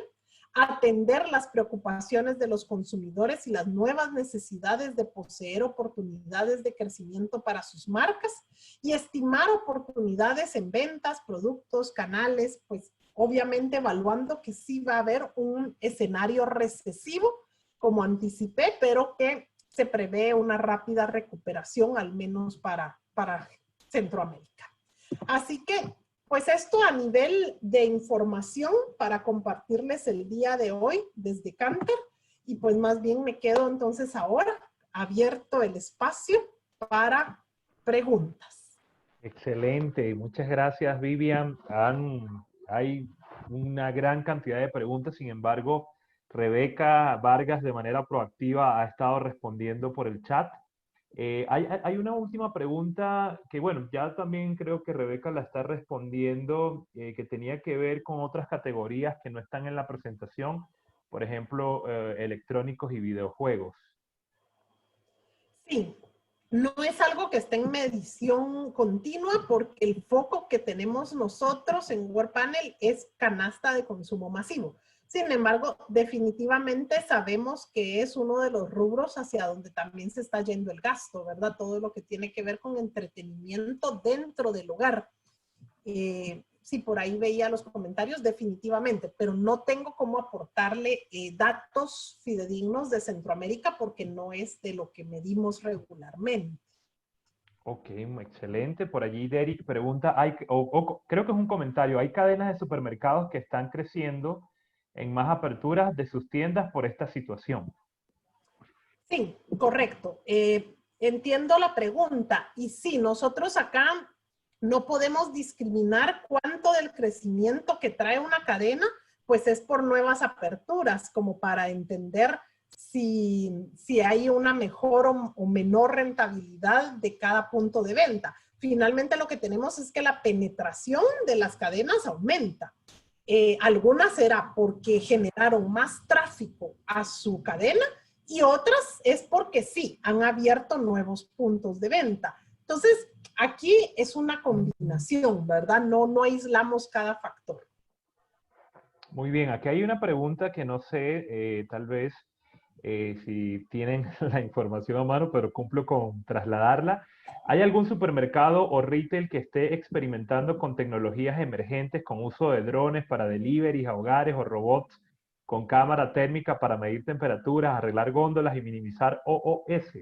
atender las preocupaciones de los consumidores y las nuevas necesidades de poseer oportunidades de crecimiento para sus marcas y estimar oportunidades en ventas, productos, canales, pues obviamente evaluando que sí va a haber un escenario recesivo, como anticipé, pero que se prevé una rápida recuperación, al menos para Centroamérica. Así que, pues esto a nivel de información para compartirles el día de hoy desde Cantar, y pues más bien me quedo entonces ahora abierto el espacio para preguntas. Excelente, muchas gracias, Vivian. Hay una gran cantidad de preguntas, sin embargo, Rebeca Vargas de manera proactiva ha estado respondiendo por el chat. Hay una última pregunta que, bueno, ya también creo que Rebeca la está respondiendo, que tenía que ver con otras categorías que no están en la presentación, por ejemplo, electrónicos y videojuegos. Sí, no es algo que esté en medición continua porque el foco que tenemos nosotros en Workpanel es canasta de consumo masivo. Sin embargo, definitivamente sabemos que es uno de los rubros hacia donde también se está yendo el gasto, ¿verdad? Todo lo que tiene que ver con entretenimiento dentro del hogar. Sí, por ahí veía los comentarios, definitivamente, pero no tengo cómo aportarle datos fidedignos de Centroamérica porque no es de lo que medimos regularmente. Ok, excelente. Por allí Derek pregunta, creo que es un comentario, ¿hay cadenas de supermercados que están creciendo en más aperturas de sus tiendas por esta situación? Sí, correcto. Entiendo la pregunta. Y sí, nosotros acá no podemos discriminar cuánto del crecimiento que trae una cadena, pues es por nuevas aperturas, como para entender si hay una mejor o menor rentabilidad de cada punto de venta. Finalmente lo que tenemos es que la penetración de las cadenas aumenta. Algunas será porque generaron más tráfico a su cadena y otras es porque sí, han abierto nuevos puntos de venta. Entonces, aquí es una combinación, ¿verdad? No aislamos cada factor. Muy bien, aquí hay una pregunta que no sé, tal vez si tienen la información a mano, pero cumplo con trasladarla. ¿Hay algún supermercado o retail que esté experimentando con tecnologías emergentes con uso de drones para deliveries a hogares o robots con cámara térmica para medir temperaturas, arreglar góndolas y minimizar OOS?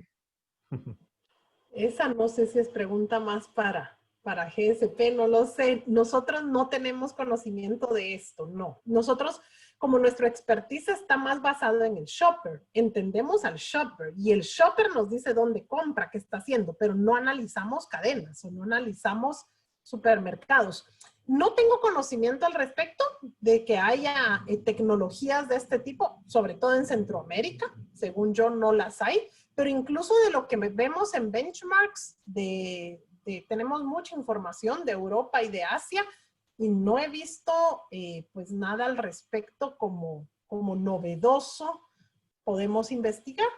Esa no sé si es pregunta más para GSP, no lo sé. Nosotros no tenemos conocimiento de esto, no. Nosotros, como nuestro expertise está más basado en el shopper, entendemos al shopper y el shopper nos dice dónde compra, qué está haciendo, pero no analizamos cadenas o no analizamos supermercados. No tengo conocimiento al respecto de que haya tecnologías de este tipo, sobre todo en Centroamérica. Según yo, no las hay. Pero incluso de lo que vemos en benchmarks, tenemos mucha información de Europa y de Asia y no he visto pues nada al respecto como novedoso. Podemos investigar.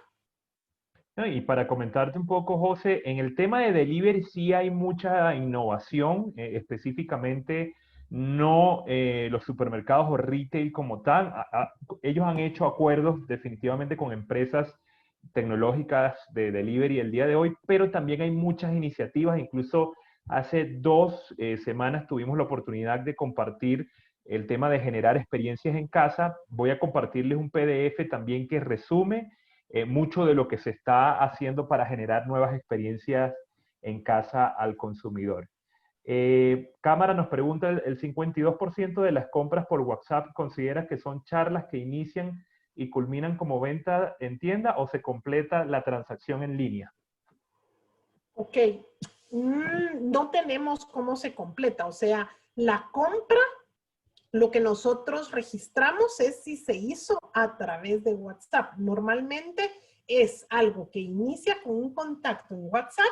No, y para comentarte un poco, José, en el tema de delivery sí hay mucha innovación, específicamente no los supermercados o retail como tal. Ellos han hecho acuerdos definitivamente con empresas tecnológicas de delivery el día de hoy, pero también hay muchas iniciativas. Incluso hace 2 semanas tuvimos la oportunidad de compartir el tema de generar experiencias en casa. Voy a compartirles un PDF también que resume mucho de lo que se está haciendo para generar nuevas experiencias en casa al consumidor. Cámara nos pregunta, el 52% de las compras por WhatsApp considera que son charlas que inician y culminan como venta en tienda o se completa la transacción en línea. Ok, no tenemos cómo se completa, o sea, la compra, lo que nosotros registramos es si se hizo a través de WhatsApp. Normalmente es algo que inicia con un contacto en WhatsApp,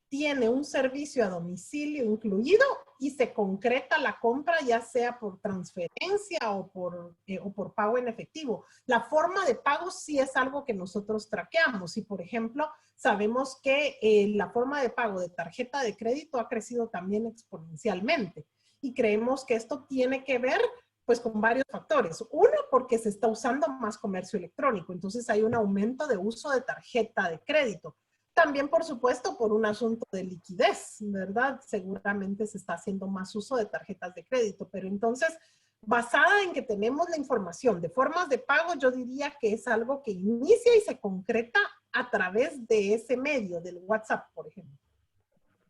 tiene un servicio a domicilio incluido y se concreta la compra ya sea por transferencia o por pago en efectivo. La forma de pago sí es algo que nosotros traqueamos y, por ejemplo, sabemos que la forma de pago de tarjeta de crédito ha crecido también exponencialmente y creemos que esto tiene que ver Pues con varios factores. Uno, porque se está usando más comercio electrónico, entonces hay un aumento de uso de tarjeta de crédito. También, por supuesto, por un asunto de liquidez, ¿verdad? Seguramente se está haciendo más uso de tarjetas de crédito, pero entonces, basada en que tenemos la información de formas de pago, yo diría que es algo que inicia y se concreta a través de ese medio, del WhatsApp, por ejemplo.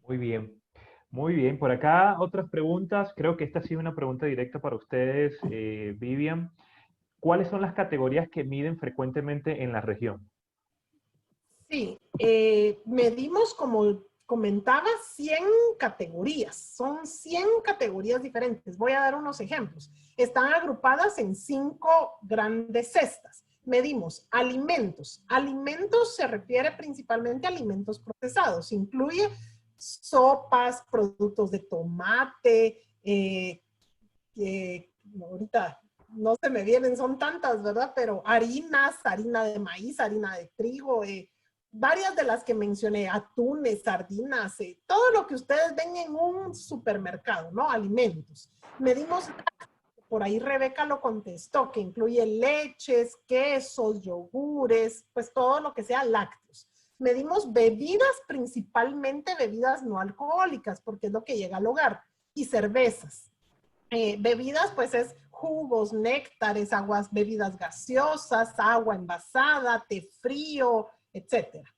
Muy bien. Muy bien. Por acá otras preguntas. Creo que esta ha sido una pregunta directa para ustedes, Vivian. ¿Cuáles son las categorías que miden frecuentemente en la región? Sí, medimos, como comentaba, 100 categorías. Son 100 categorías diferentes. Voy a dar unos ejemplos. Están agrupadas en 5 grandes cestas. Medimos alimentos. Alimentos se refiere principalmente a alimentos procesados. Incluye sopas, productos de tomate, ahorita no se me vienen, son tantas, ¿verdad? Pero harinas, harina de maíz, harina de trigo, varias de las que mencioné, atunes, sardinas, todo lo que ustedes ven en un supermercado, ¿no? Alimentos. Medimos, por ahí Rebeca lo contestó, que incluye leches, quesos, yogures, pues todo lo que sea lácteos. Medimos bebidas, principalmente bebidas no alcohólicas, porque es lo que llega al hogar, y cervezas. Bebidas, pues es jugos, néctares, aguas, bebidas gaseosas, agua envasada, té frío, etcétera.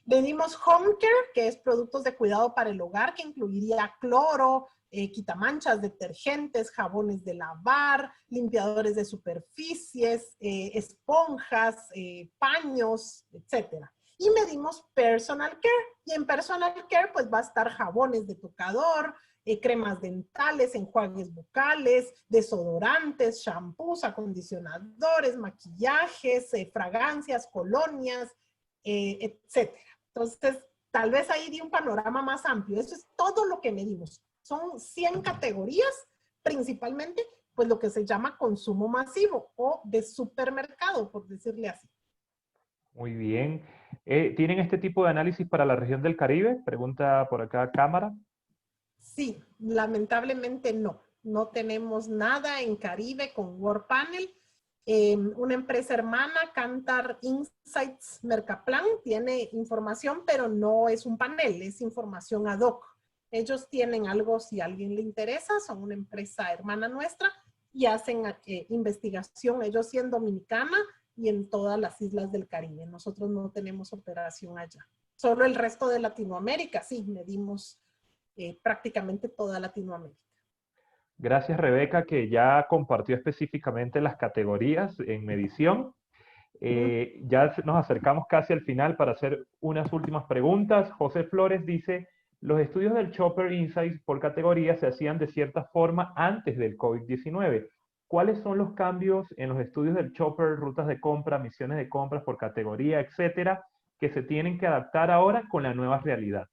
Venimos home care, que es productos de cuidado para el hogar, que incluiría cloro, quitamanchas, detergentes, jabones de lavar, limpiadores de superficies, esponjas, paños, etcétera. Y medimos personal care, y en personal care pues va a estar jabones de tocador, cremas dentales, enjuagues bucales, desodorantes, shampoos, acondicionadores, maquillajes, fragancias, colonias, etcétera. Entonces, tal vez ahí di un panorama más amplio. Eso es todo lo que medimos. Son 100 categorías, principalmente, pues lo que se llama consumo masivo o de supermercado, por decirle así. Muy bien. ¿Tienen este tipo de análisis para la región del Caribe? Pregunta por acá Cámara. Sí, lamentablemente no. No tenemos nada en Caribe con WordPanel. Una empresa hermana, Kantar Insights Mercaplan, tiene información, pero no es un panel, es información ad hoc. Ellos tienen algo, si a alguien le interesa, son una empresa hermana nuestra y hacen investigación, ellos sí en Dominicana y en todas las islas del Caribe. Nosotros no tenemos operación allá. Solo el resto de Latinoamérica, sí, medimos prácticamente toda Latinoamérica. Gracias, Rebeca, que ya compartió específicamente las categorías en medición. Ya nos acercamos casi al final para hacer unas últimas preguntas. José Flores dice, los estudios del Shopper Insights por categoría se hacían de cierta forma antes del COVID-19. ¿Cuáles son los cambios en los estudios del Shopper, rutas de compra, misiones de compras por categoría, etcétera, que se tienen que adaptar ahora con la nueva realidad?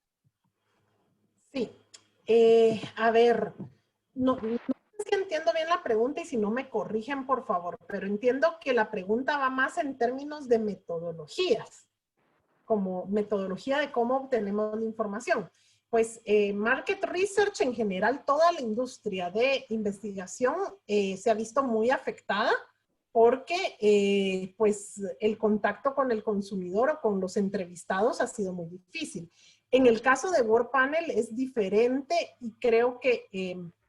Sí. A ver, no sé si entiendo bien la pregunta y si no me corrigen, por favor, pero entiendo que la pregunta va más en términos de metodologías, como metodología de cómo obtenemos la información. Pues market research en general, toda la industria de investigación se ha visto muy afectada porque pues el contacto con el consumidor o con los entrevistados ha sido muy difícil. En el caso de WordPanel es diferente y creo que,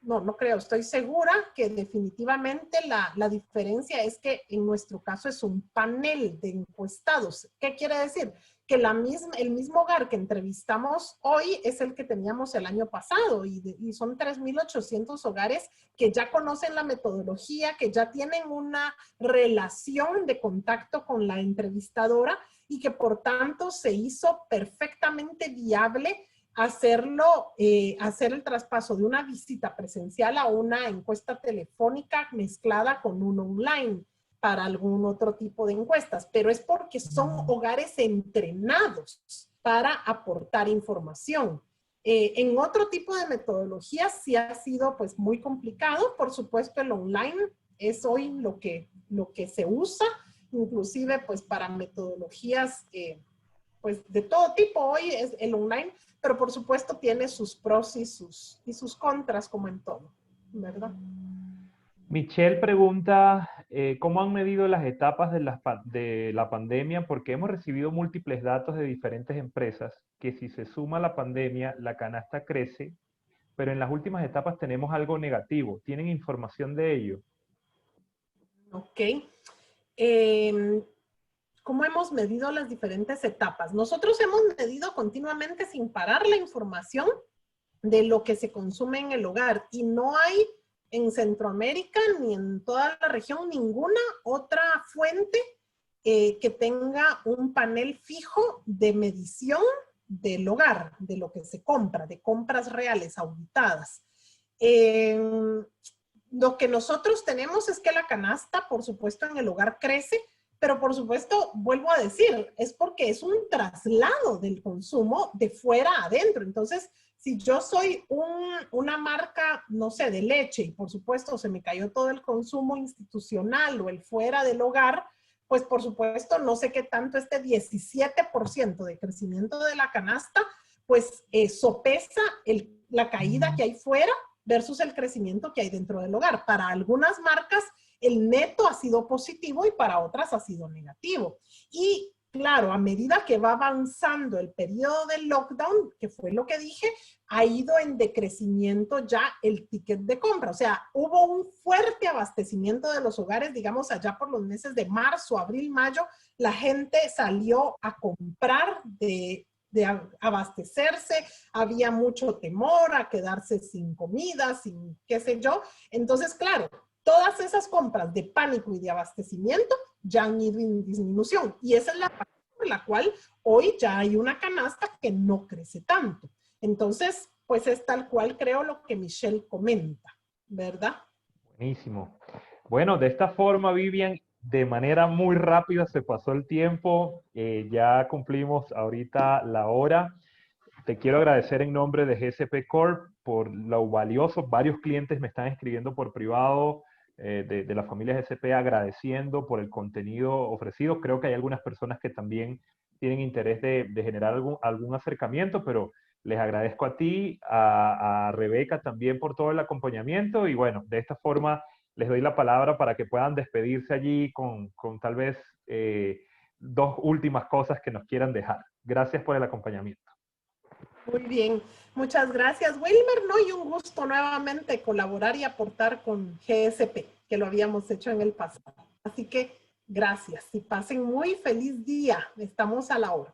no creo, estoy segura que definitivamente la diferencia es que en nuestro caso es un panel de encuestados. ¿Qué quiere decir? Que el mismo hogar que entrevistamos hoy es el que teníamos el año pasado y son 3,800 hogares que ya conocen la metodología, que ya tienen una relación de contacto con la entrevistadora y que por tanto se hizo perfectamente viable hacerlo, hacer el traspaso de una visita presencial a una encuesta telefónica mezclada con un online para algún otro tipo de encuestas, pero es porque son hogares entrenados para aportar información. En otro tipo de metodologías sí ha sido pues muy complicado, por supuesto el online es hoy lo que se usa, inclusive pues para metodologías pues de todo tipo hoy es el online, pero por supuesto tiene sus pros y sus contras como en todo, ¿verdad? Michelle pregunta, ¿cómo han medido las etapas de la pandemia? Porque hemos recibido múltiples datos de diferentes empresas que si se suma la pandemia, la canasta crece, pero en las últimas etapas tenemos algo negativo. ¿Tienen información de ello? Ok. Em, ¿Cómo hemos medido las diferentes etapas? Nosotros hemos medido continuamente sin parar la información de lo que se consume en el hogar y no hay en Centroamérica ni en toda la región ninguna otra fuente que tenga un panel fijo de medición del hogar, de lo que se compra, de compras reales auditadas. Eh, lo que nosotros tenemos es que la canasta, por supuesto, en el hogar crece, pero por supuesto, vuelvo a decir, es porque es un traslado del consumo de fuera a adentro. Entonces, si yo soy una marca, no sé, de leche y por supuesto se me cayó todo el consumo institucional o el fuera del hogar, pues por supuesto no sé qué tanto este 17% de crecimiento de la canasta, pues sopesa la caída que hay fuera versus el crecimiento que hay dentro del hogar. Para algunas marcas el neto ha sido positivo y para otras ha sido negativo. Y claro, a medida que va avanzando el periodo del lockdown, que fue lo que dije, ha ido en decrecimiento ya el ticket de compra. O sea, hubo un fuerte abastecimiento de los hogares, digamos, allá por los meses de marzo, abril, mayo, la gente salió a comprar de abastecerse, había mucho temor a quedarse sin comida, sin qué sé yo. Entonces, claro, todas esas compras de pánico y de abastecimiento ya han ido en disminución. Y esa es la razón por la cual hoy ya hay una canasta que no crece tanto. Entonces, pues es tal cual creo lo que Michelle comenta, ¿verdad? Buenísimo. Bueno, de esta forma, Vivian, de manera muy rápida se pasó el tiempo. Ya cumplimos ahorita la hora. Te quiero agradecer en nombre de GSP Corp por lo valioso. Varios clientes me están escribiendo por privado de la familia GSP agradeciendo por el contenido ofrecido. Creo que hay algunas personas que también tienen interés de generar algún acercamiento, pero les agradezco a ti, a Rebeca también por todo el acompañamiento y bueno, de esta forma les doy la palabra para que puedan despedirse allí con tal vez dos últimas cosas que nos quieran dejar. Gracias por el acompañamiento. Muy bien, muchas gracias, Wilmer, ¿no? Y un gusto nuevamente colaborar y aportar con GSP, que lo habíamos hecho en el pasado. Así que gracias y pasen muy feliz día. Estamos a la hora.